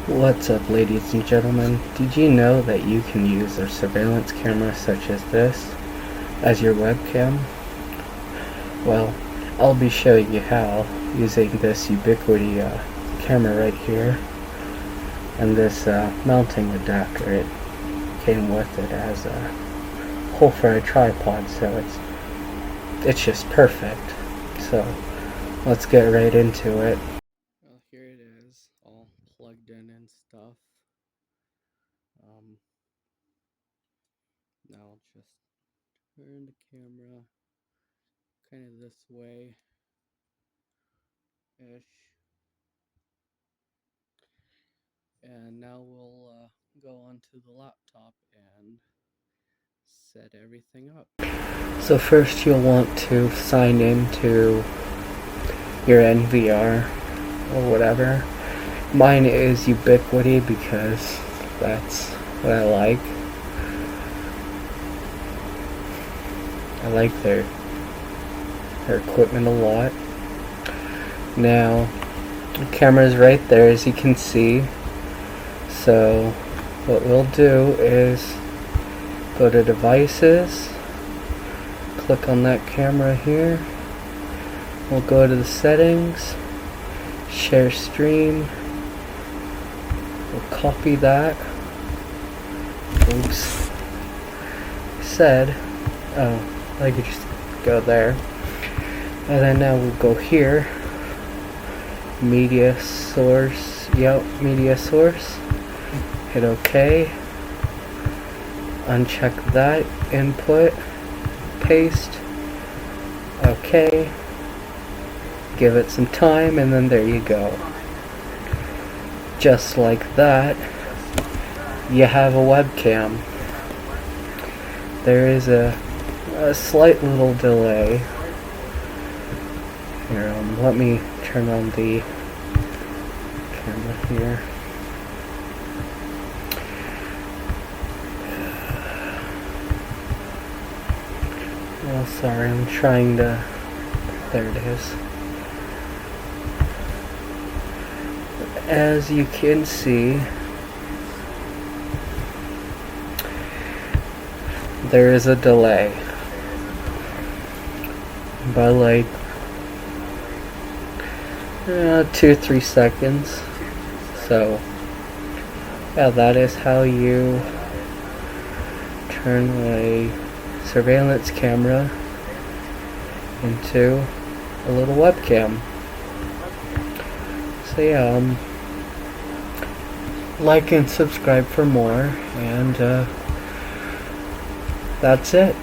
What's up, ladies and gentlemen? Did you know that you can use a surveillance camera such as this as your webcam? Well, I'll be showing you how using this Ubiquiti camera right here and this mounting adapter. It came with it as a hole for a tripod, so it's just perfect. So let's get right into it. Well, here it is, all plugged in and stuff. Now I'll just turn the camera kind of this way ish, and now we'll go onto the laptop and set everything up. So first you'll want to sign into your NVR or whatever. Mine is Ubiquiti because that's what I like. I like their equipment a lot. Now the camera's right there, as you can see. So what we'll do is go to devices, click on that camera here. We'll go to the settings, share stream. We'll copy that. Oops. I could just go there. And then now we'll go here. Media source. Yep, media source. Hit OK. Uncheck that. Input. Paste. OK. Give it some time, and then there you go. Just like that, you have a webcam. There is a slight little delay. Here, let me turn on the camera here. Oh, sorry, I'm trying to... There it is. As you can see, there is a delay by like 2-3 seconds. So yeah, that is how you turn a surveillance camera into a little webcam. So yeah, like and subscribe for more, and that's it.